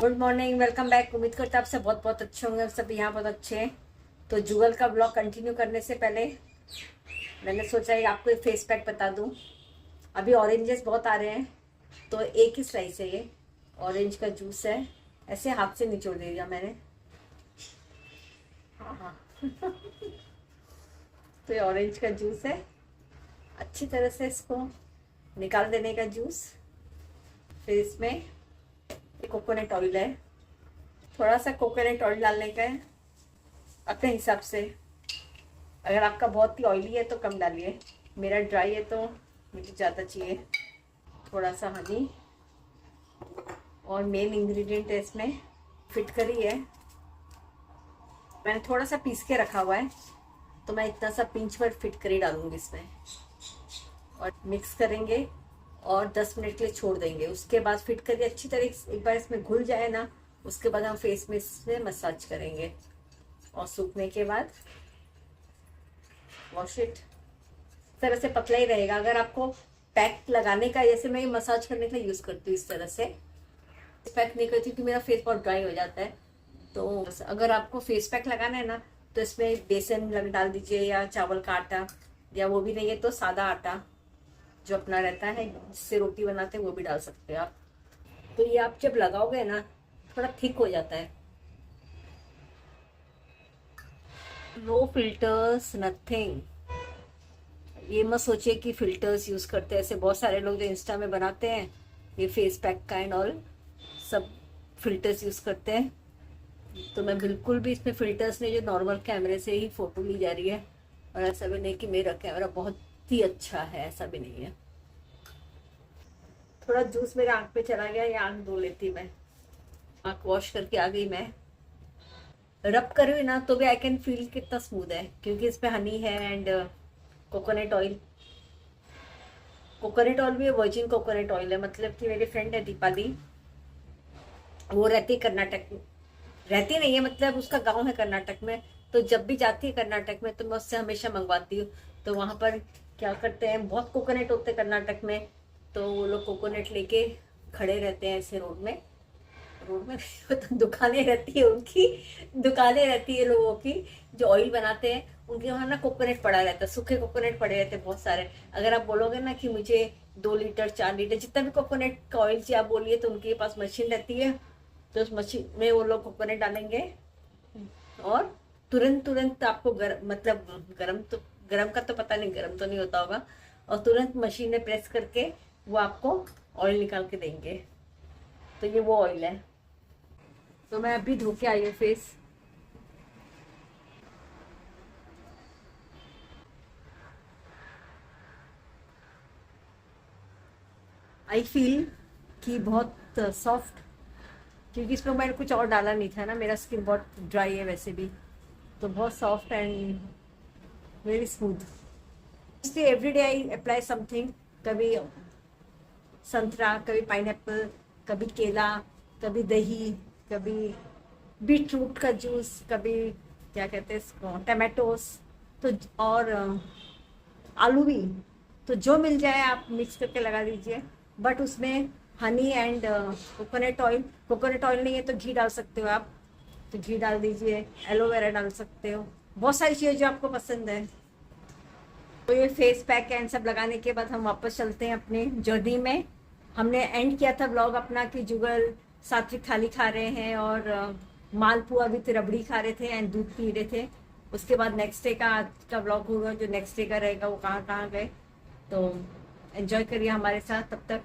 Good morning, welcome back. उम्मीद करते हैं आप सब बहुत बहुत अच्छे होंगे। आप सब यहाँ बहुत अच्छे हैं। तो जुगल का ब्लॉग कंटिन्यू करने से पहले मैंने सोचा कि आपको एक फेस पैक बता दूं। अभी ऑरेंजेस बहुत आ रहे हैं, तो एक ही स्लाइस है ये ऑरेंज का जूस है। ऐसे हाथ से निचोड़ दिया मैंने। हाँ हाँ तो ये ऑरेंज का जूस है। अच्छी तरह से इसको निकाल देने का जूस। फिर इसमें ये कोकोनट ऑयल है। थोड़ा सा कोकोनट ऑयल डालने का है अपने हिसाब से। अगर आपका बहुत ही ऑयली है तो कम डालिए। मेरा ड्राई है तो मुझे ज़्यादा चाहिए। थोड़ा सा हनी और मेन इंग्रेडिएंट है इसमें फिटकरी है। मैंने थोड़ा सा पीस के रखा हुआ है, तो मैं इतना सा पिंच भर फिटकरी डालूंगी इसमें और मिक्स करेंगे और 10 मिनट के लिए छोड़ देंगे। उसके बाद फिटकरी अच्छी तरह से एक बार इसमें घुल जाए ना, उसके बाद हम फेस में इससे मसाज करेंगे और सूखने के बाद वॉश इट। इस तरह से पतला ही रहेगा। अगर आपको पैक लगाने का, जैसे मैं मसाज करने का यूज़ करती हूँ इस तरह से, पैक नहीं करती क्योंकि मेरा फेस बहुत ड्राई हो जाता है। तो अगर आपको फेस पैक लगाना है ना, तो इसमें बेसन डाल दीजिए या चावल का आटा, या वो भी नहीं है तो सादा आटा जो अपना रहता है जिससे रोटी बनाते हैं वो भी डाल सकते हैं आप। तो ये आप जब लगाओगे ना, थोड़ा थिक हो जाता है। No filters, nothing. ये मत सोचिए कि फिल्टर्स यूज करते हैं। ऐसे बहुत सारे लोग जो इंस्टा में बनाते हैं ये फेस पैक का एंड ऑल, सब फिल्टर्स यूज करते हैं। तो मैं बिल्कुल भी इसमें फिल्टर्स नहीं, जो नॉर्मल कैमरे से ही फोटो ली जा रही है। और ऐसा भी नहीं कि मेरा कैमरा बहुत ही अच्छा है, ऐसा भी नहीं है। थोड़ा जूस मेरे आंख पे चला गया, या आंख धो लेती मैं। आंख वॉश करके आ गई मैं। रब कर रही ना तो भी आई कैन फील कितना स्मूथ है, क्योंकि इसमें हनी है and coconut oil. Coconut oil भी वर्जिन कोकोनट ऑयल है। मतलब कि मेरी फ्रेंड है दीपाली, वो रहती है कर्नाटक में। रहती नहीं है, मतलब उसका गांव है कर्नाटक में। तो जब भी जाती है कर्नाटक में तो मैं उससे हमेशा मंगवाती हूँ। तो वहाँ पर क्या करते हैं, बहुत कोकोनट होते हैं कर्नाटक में। तो वो लोग कोकोनट लेके खड़े रहते हैं ऐसे रोड में। रोड में तो दुकानें रहती है उनकी, दुकानें रहती है लोगों की जो ऑयल बनाते हैं। उनके वहाँ ना कोकोनट पड़ा रहता है, सूखे कोकोनट पड़े रहते हैं बहुत सारे। अगर आप बोलोगे ना कि मुझे 2 लीटर 4 लीटर जितना भी कोकोनट का ऑयल चाहिए आप बोलिए, तो उनके पास मशीन रहती है। तो उस मशीन में वो लोग कोकोनट डालेंगे और तुरंत तुरंत आपको मतलब गरम का तो पता नहीं, गरम तो नहीं होता होगा। और तुरंत मशीन में प्रेस करके वो आपको ऑयल निकाल के देंगे। तो ये वो ऑयल है। तो मैं अभी धो के आई हूँ फेस। आई फील कि बहुत सॉफ्ट, क्योंकि इसमें मैंने कुछ और डाला नहीं था ना। मेरा स्किन बहुत ड्राई है वैसे भी, तो बहुत सॉफ्ट एंड वेरी स्मूथ। इसलिए every day I apply something. कभी संतरा, कभी पाइनएप्पल, कभी केला, कभी दही, कभी बीट रूट का जूस, कभी क्या कहते हैं इसको, टमाटोस, तो और आलू भी। तो जो मिल जाए आप मिक्स करके लगा दीजिए। बट उसमें honey and coconut oil. Coconut oil नहीं है तो घी डाल सकते हो आप, तो घी डाल दीजिए। एलोवेरा डाल सकते हो, बहुत सारी चीज़ें जो आपको पसंद है। तो ये फेस पैक एंड सब लगाने के बाद हम वापस चलते हैं अपने जर्नी में। हमने एंड किया था ब्लॉग अपना कि जुगल सात्विक थाली खा रहे हैं और मालपुआ विथ रबड़ी खा रहे थे एंड दूध पी रहे थे। उसके बाद नेक्स्ट डे का आज का ब्लॉग होगा, जो नेक्स्ट डे का रहेगा वो कहाँ कहाँ गए। तो एंजॉय करिए हमारे साथ तब तक।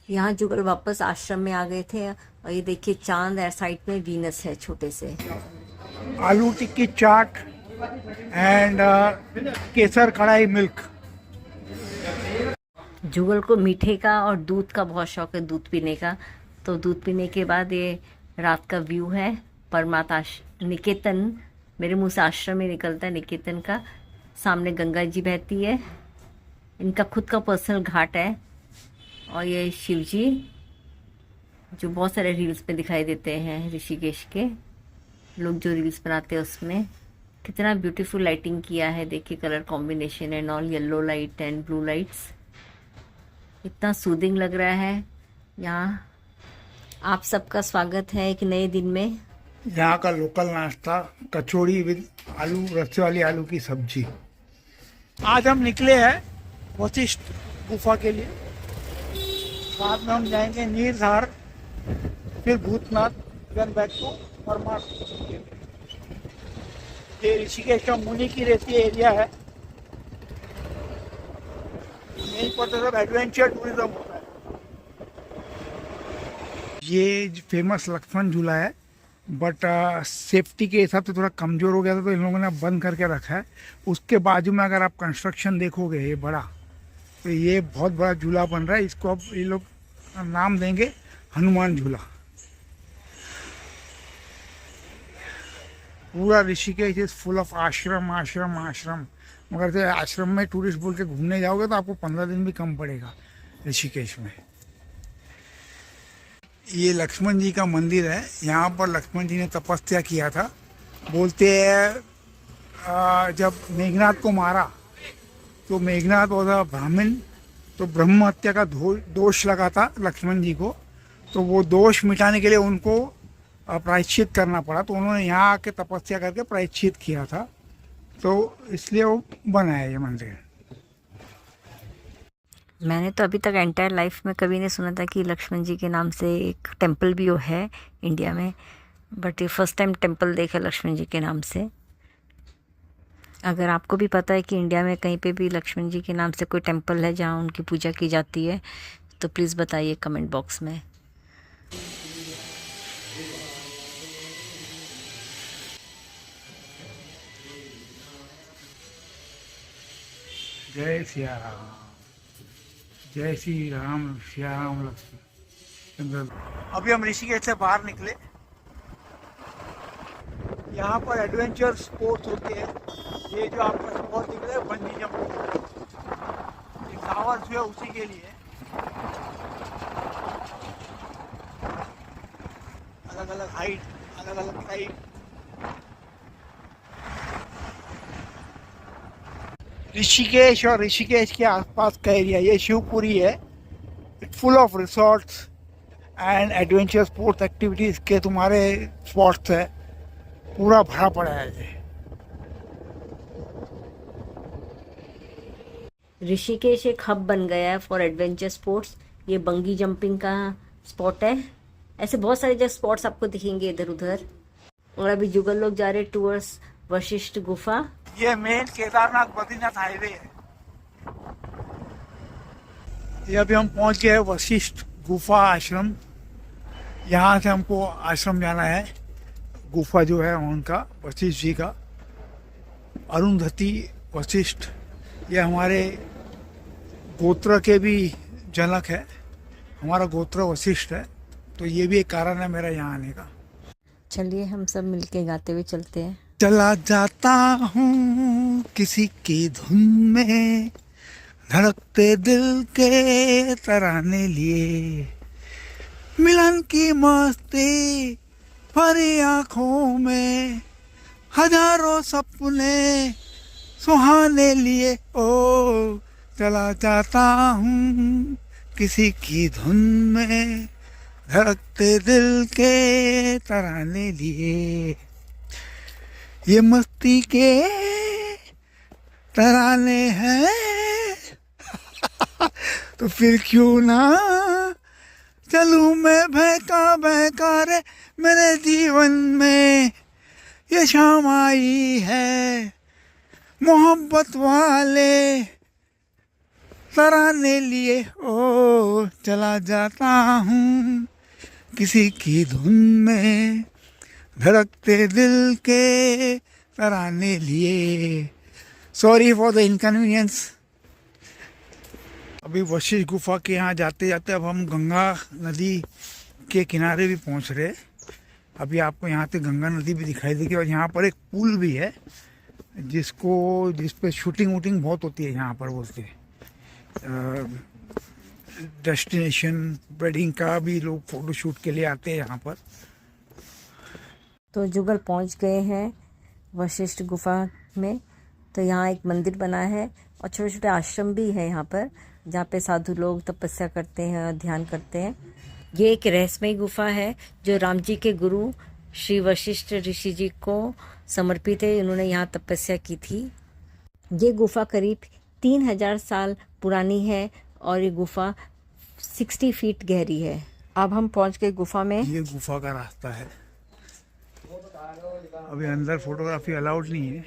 यहाँ जुगल वापस आश्रम में आ गए थे और ये देखिए चांद है, साइड में वीनस है छोटे से। आलू टिक्की चाट एंड केसर कढ़ाई मिल्क। जुगल को मीठे का और दूध का बहुत शौक है, दूध पीने का। तो दूध पीने के बाद ये रात का व्यू है परमाता निकेतन। मेरे मुंह से आश्रम में निकलता है निकेतन का। सामने गंगा जी बहती है, इनका खुद का पर्सनल घाट है। और ये शिव जी जो बहुत सारे रील्स में दिखाई देते हैं, ऋषिकेश के लोग जो रील्स बनाते हैं उसमें कितना ब्यूटीफुल लाइटिंग किया है। देखिए colour combination and all, yellow light and blue lights, इतना सूदिंग लग रहा है यहाँ। आप सबका स्वागत है एक नए दिन में। यहाँ का लोकल नाश्ता कचौड़ी विद आलू, रस्से वाली आलू की सब्जी। आज हम निकले हैं वशिष्ठ गुफा के लिए। बाद में हम जाएंगे नीरधार, फिर भूतनाथ, देन बैक टू परमार्थ। ये ऋषिकेश का मुनि की रहती एरिया है। यहीं पर तो सब एडवेंचर टूरिज्म होता है। ये फेमस लक्ष्मण झूला है, बट सेफ्टी के हिसाब से थोड़ा कमज़ोर हो गया था, तो इन लोगों ने बंद करके रखा है। उसके बाजू में अगर आप कंस्ट्रक्शन देखोगे ये बड़ा, तो ये बहुत बड़ा झूला बन रहा है। इसको अब ये लोग नाम देंगे हनुमान झूला। पूरा ऋषिकेश इज फुल ऑफ आश्रम आश्रम आश्रम। मगर जो आश्रम में टूरिस्ट बोल के घूमने जाओगे तो आपको 15 दिन भी कम पड़ेगा ऋषिकेश में। ये लक्ष्मण जी का मंदिर है। यहाँ पर लक्ष्मण जी ने तपस्या किया था। बोलते हैं जब मेघनाथ को मारा तो मेघनाथ वॉज अ ब्राह्मण, तो ब्रह्म हत्या का दोष लगा था लक्ष्मण जी को। तो वो दोष मिटाने के लिए उनको प्रायश्चित करना पड़ा, तो उन्होंने यहाँ आके तपस्या करके प्रायश्चित किया था, तो इसलिए वो बना है ये मंदिर। मैंने तो अभी तक एंटायर लाइफ में कभी नहीं सुना था कि लक्ष्मण जी के नाम से एक टेम्पल भी वो है इंडिया में, बट ये फर्स्ट टाइम टेम्पल देखा लक्ष्मण जी के नाम से। अगर आपको भी पता है कि इंडिया में कहीं पे भी लक्ष्मण जी के नाम से कोई टेम्पल है जहाँ उनकी पूजा की जाती है, तो प्लीज़ बताइए कमेंट बॉक्स में। जय सिया राम, जय श्री राम, सिया राम लक्ष्मण। अभी हम ऋषिकेश से बाहर निकले। यहाँ पर एडवेंचर स्पोर्ट्स होते हैं। ये जो आपका स्पॉट दिख रहा है बंजी जंपिंग, ये टावर जो है उसी के लिए। अलग अलग हाइट, अलग अलग टाइप। ऋषिकेश और ऋषिकेश के आसपास का एरिया ये शिवपुरी है। It's full of resorts and adventure sports activities के तुम्हारे स्पॉट्स है, पूरा भरा पड़ा है ये। ऋषिकेश एक हब बन गया है फॉर एडवेंचर स्पोर्ट्स। ये बंगी जंपिंग का स्पॉट है। ऐसे बहुत सारे जो स्पॉट्स आपको दिखेंगे इधर उधर। और अभी जुगल लोग जा रहे टूवर्ड्स वशिष्ठ गुफा। ये मेन केदारनाथ बद्रीनाथ हाईवे है। ये अभी हम पहुंच गए वशिष्ठ गुफा आश्रम। यहाँ से हमको आश्रम जाना है। गुफा जो है उनका, वशिष्ठ जी का, अरुंधति वशिष्ठ, ये हमारे गोत्र के भी जनक है। हमारा गोत्र वशिष्ठ है, तो ये भी एक कारण है मेरा यहाँ आने का। चलिए हम सब मिलके गाते हुए चलते हैं। चला जाता हूँ किसी की धुन में, धड़कते दिल के तराने लिए, मिलन की मस्ती भरी आँखों में, हजारों सपने सुहाने लिए। ओ चला जाता हूँ किसी की धुन में, धड़कते दिल के तराने लिए, ये मस्ती के तराने हैं। तो फिर क्यों ना चलूं मैं बहका बहका रे, मेरे जीवन में ये शाम आई है, मोहब्बत वाले तराने लिए। ओ चला जाता हूँ किसी की धुन में, धड़कते दिल के तराने लिए। Sorry for the inconvenience. अभी वशिष्ठ गुफा के यहाँ जाते जाते अब हम गंगा नदी के किनारे भी पहुँच रहे। अभी आपको यहाँ से गंगा नदी भी दिखाई देगी, और यहाँ पर एक पुल भी है जिस पे शूटिंग वूटिंग बहुत होती है यहाँ पर। बोलते डेस्टिनेशन वेडिंग का भी लोग फोटो शूट के लिए आते हैं यहाँ पर। तो जुगल पहुंच गए हैं वशिष्ठ गुफा में। तो यहाँ एक मंदिर बना है और छोटे छोटे आश्रम भी है यहाँ पर, जहाँ पे साधु लोग तपस्या करते हैं और ध्यान करते हैं। ये एक रहस्यमय गुफा है जो राम जी के गुरु श्री वशिष्ठ ऋषि जी को समर्पित है। इन्होंने यहाँ तपस्या की थी। ये गुफा करीब 3000 साल पुरानी है और ये गुफा 60 फीट गहरी है। अब हम पहुंच गए गुफा में। ये गुफा का रास्ता है। अभी अंदर फोटोग्राफी अलाउड नहीं है।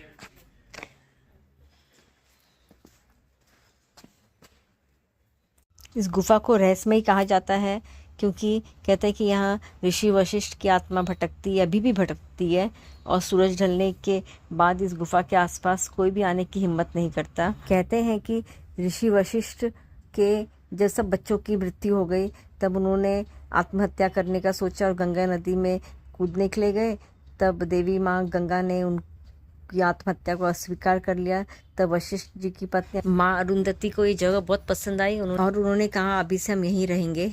इस गुफा को रहस्यमय कहा जाता है क्योंकि कहते हैं कि यहाँ ऋषि वशिष्ठ की आत्मा भटकती है, अभी भी भटकती है, और सूरज ढलने के बाद इस गुफा के आसपास कोई भी आने की हिम्मत नहीं करता। कहते हैं कि ऋषि वशिष्ठ के जब सब बच्चों की मृत्यु हो गई तब उन्होंने आत्महत्या करने का सोचा और गंगा नदी में कूदने के लिए गए। तब देवी माँ गंगा ने उनकी आत्महत्या को अस्वीकार कर लिया। तब वशिष्ठ जी की पत्नी माँ अरुंधति को ये जगह बहुत पसंद आई और उन्होंने कहा अभी से हम यहीं रहेंगे।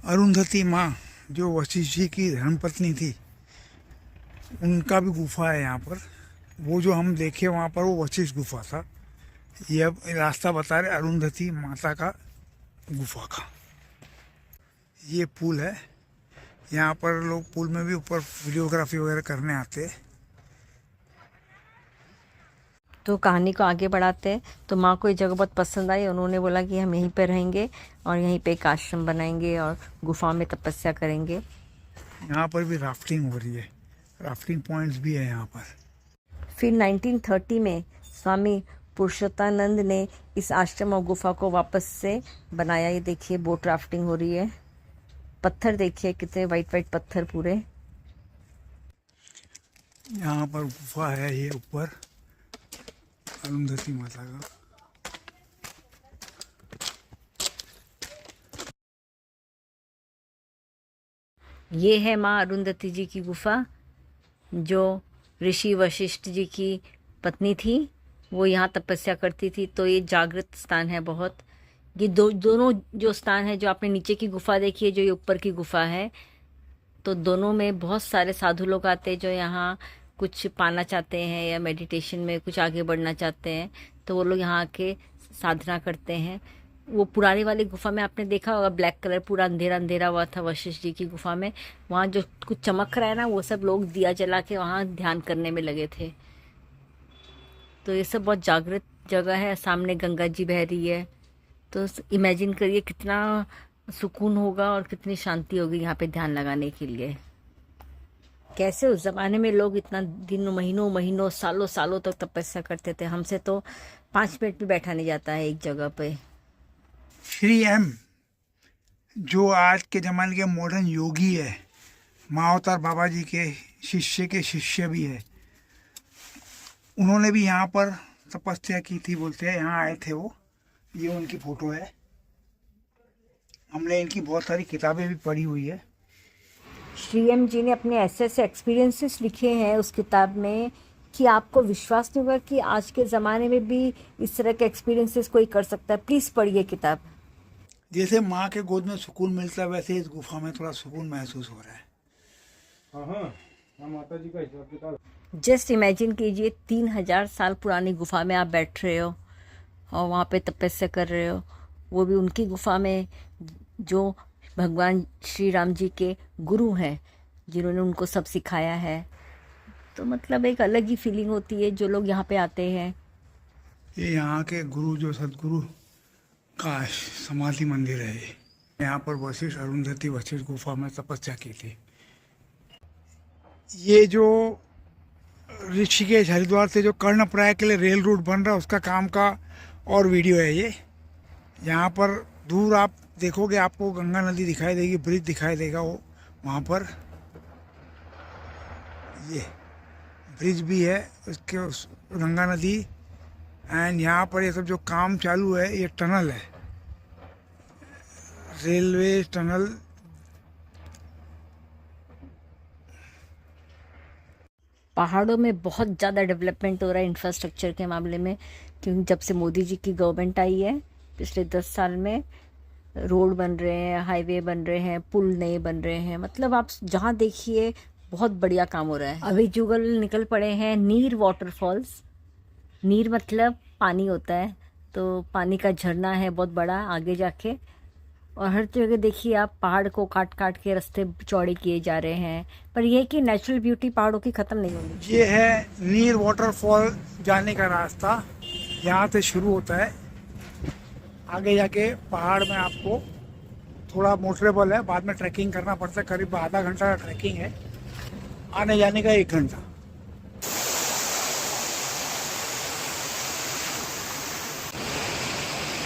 अरुंधति माँ जो वशिष्ठ जी की धर्मपत्नी थी, उनका भी गुफा है यहाँ पर। वो जो हम देखे वहाँ पर वो वशिष्ठ गुफा था। ये अब रास्ता बता रहे अरुंधति माता का गुफा का। ये पुल है, यहाँ पर लोग पुल में भी ऊपर वीडियोग्राफी वगैरह करने आते हैं। तो कहानी को आगे बढ़ाते हैं। तो माँ को ये जगह बहुत पसंद आई। उन्होंने बोला कि हम यहीं पे रहेंगे और यहीं पे एक आश्रम बनाएंगे और गुफा में तपस्या करेंगे। यहाँ पर भी राफ्टिंग हो रही है, राफ्टिंग पॉइंट्स भी है यहाँ पर। फिर 1930 में स्वामी पुरुषोत्तानंद ने इस आश्रम और गुफा को वापस से बनाया। ये देखिए बोट राफ्टिंग हो रही है। पत्थर देखिए कितने वाइट वाइट पत्थर पूरे। यहाँ पर गुफा है ये ऊपर अरुंधति माता का। ये है माँ अरुंधति जी की गुफा जो ऋषि वशिष्ठ जी की पत्नी थी। वो यहाँ तपस्या करती थी। तो ये जागृत स्थान है बहुत। ये दोनों जो स्थान है, जो आपने नीचे की गुफा देखी है, जो ये ऊपर की गुफा है, तो दोनों में बहुत सारे साधु लोग आते हैं जो यहाँ कुछ पाना चाहते हैं या मेडिटेशन में कुछ आगे बढ़ना चाहते हैं। तो वो लोग यहाँ आके साधना करते हैं। वो पुरानी वाली गुफा में आपने देखा होगा ब्लैक कलर पूरा अंधेरा अंधेरा हुआ था वशिष्ठ जी की गुफा में। वहाँ जो कुछ चमक रहा है ना, वो सब लोग दिया जला के वहाँ ध्यान करने में लगे थे। तो ये सब बहुत जागृत जगह है। सामने गंगा जी बह रही है। तो इमेजिन करिए कितना सुकून होगा और कितनी शांति होगी यहाँ पे ध्यान लगाने के लिए। कैसे उस ज़माने में लोग इतना दिनों महीनों महीनों सालों सालों तक तपस्या करते थे। हमसे तो 5 मिनट भी बैठा नहीं जाता है एक जगह पे। श्री एम जो आज के ज़माने के मॉडर्न योगी है, महाअवतार बाबा जी के शिष्य भी है, उन्होंने भी यहाँ पर तपस्या की थी बोलते हैं। यहाँ आए थे वो। ये उनकी फ़ोटो है। हमने इनकी बहुत सारी किताबें भी पढ़ी हुई है। श्री एम जी ने अपने ऐसे ऐसे एक्सपीरियंसेस लिखे हैं उस किताब में कि आपको विश्वास नहीं होगा कि आज के ज़माने में भी इस तरह के एक्सपीरियंसेस कोई कर सकता है। प्लीज़ पढ़िए किताब। जैसे माँ के गोद में सुकून मिलता है, वैसे इस गुफा में थोड़ा सुकून महसूस हो रहा है। हाँ माता जी का हिसाब किताब। जस्ट इमेजिन कीजिए 3000 साल पुरानी गुफा में आप बैठ रहे हो और वहाँ पे तपस्या कर रहे हो, वो भी उनकी गुफा में जो भगवान श्री राम जी के गुरु हैं, जिन्होंने उनको सब सिखाया है। तो मतलब एक अलग ही फीलिंग होती है जो लोग यहाँ पे आते हैं। ये यहाँ के गुरु जो सदगुरु का समाधि मंदिर है। यहाँ पर वशिष्ठ अरुंधति वशिष्ठ गुफा में तपस्या की थी। ये जो ऋषिकेश हरिद्वार से जो कर्णप्रयाग के लिए रेल रूट बन रहा है, उसका काम का और वीडियो है ये। यहाँ पर दूर आप देखोगे आपको गंगा नदी दिखाई देगी, ब्रिज दिखाई देगा वो वहाँ पर। ये ब्रिज भी है उसके, उस गंगा नदी। एंड यहाँ पर ये सब जो काम चालू है, ये टनल है, रेलवे टनल। पहाड़ों में बहुत ज़्यादा डेवलपमेंट हो रहा है इंफ्रास्ट्रक्चर के मामले में, क्योंकि जब से मोदी जी की गवर्नमेंट आई है पिछले 10 साल में रोड बन रहे हैं, हाईवे बन रहे हैं, पुल नए बन रहे हैं। मतलब आप जहाँ देखिए बहुत बढ़िया काम हो रहा है। अभी जुगल निकल पड़े हैं नीर वाटरफॉल्स। नीर मतलब पानी होता है, तो पानी का झरना है बहुत बड़ा आगे जाके, और हर जगह देखिए आप पहाड़ को काट काट के रास्ते चौड़े किए जा रहे हैं, पर यह कि नेचुरल ब्यूटी पहाड़ों की ख़त्म नहीं होगी। ये है नीर वाटरफॉल जाने का रास्ता, यहाँ से शुरू होता है। आगे जाके पहाड़ में आपको थोड़ा मोटरेबल है, बाद में ट्रैकिंग करना पड़ता है, करीब आधा घंटा का ट्रैकिंग है, आने जाने का 1 घंटा।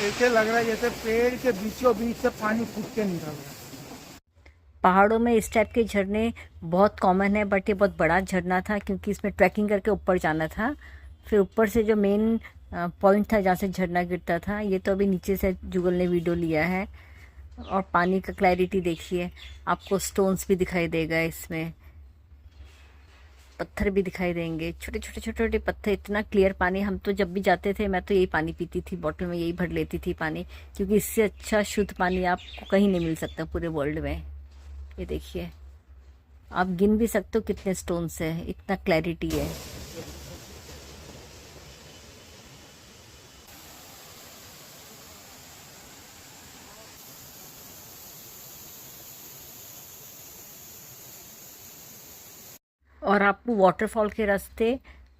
ऐसे लग रहा है जैसे पेड़ के बीचों बीच से पानी फूट के निकल रहा है। पहाड़ों में इस टाइप के झरने बहुत कॉमन है, बट ये बहुत बड़ा झरना था क्योंकि इसमें ट्रैकिंग करके ऊपर जाना था। फिर ऊपर से जो मेन पॉइंट था जहाँ से झरना गिरता था, ये तो अभी नीचे से गूगल ने वीडियो लिया है। और पानी का क्लैरिटी देखिए, आपको स्टोन्स भी दिखाई देगा, इसमें पत्थर भी दिखाई देंगे, छोटे छोटे छोटे छोटे पत्थर। इतना क्लियर पानी, हम तो जब भी जाते थे मैं तो यही पानी पीती थी, बॉटल में यही भर लेती थी पानी, क्योंकि इससे अच्छा शुद्ध पानी आपको कहीं नहीं मिल सकता पूरे वर्ल्ड में। ये देखिए, आप गिन भी सकते हो कितने स्टोन्स है, इतना क्लैरिटी है। और आपको वाटरफॉल के रास्ते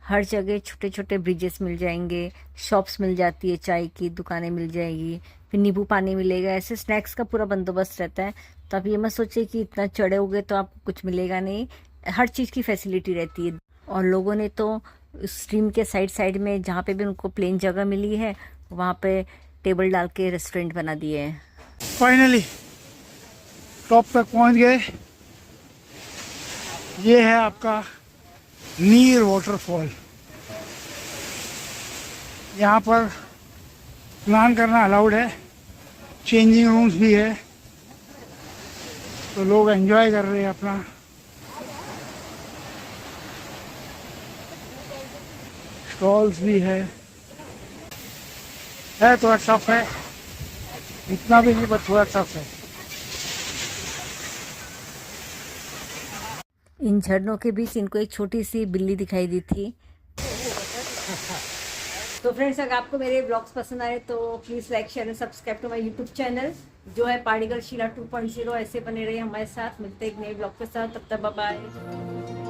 हर जगह छोटे छोटे ब्रिजेस मिल जाएंगे, शॉप्स मिल जाती है, चाय की दुकानें मिल जाएगी, फिर नींबू पानी मिलेगा, ऐसे स्नैक्स का पूरा बंदोबस्त रहता है। तो आप ये मत सोचिए कि इतना चढ़े होगे तो आपको कुछ मिलेगा नहीं, हर चीज़ की फैसिलिटी रहती है। और लोगों ने तो स्ट्रीम के साइड साइड में जहाँ पे भी उनको प्लेन जगह मिली है वहाँ पे टेबल डाल के रेस्टोरेंट बना दिए हैं। फाइनली टॉप तक पहुंच गए। ये है आपका नीर वाटरफॉल। यहाँ पर स्नान करना अलाउड है, चेंजिंग रूम्स भी है, तो लोग एंजॉय कर रहे हैं अपना। स्टॉल्स भी है थोड़ा टफ है, इतना भी नहीं पर थोड़ा टफ है। इन झरनों के बीच इनको एक छोटी सी बिल्ली दिखाई दी थी। तो फ्रेंड्स, अगर आपको मेरे ब्लॉग्स पसंद आए तो please like share and subscribe to my YouTube channel जो है पहाड़ी गर्ल शीला 2.0। ऐसे बने रहिए हमारे साथ, मिलते हैं एक नए ब्लॉग के साथ, तब तक बाय बाय।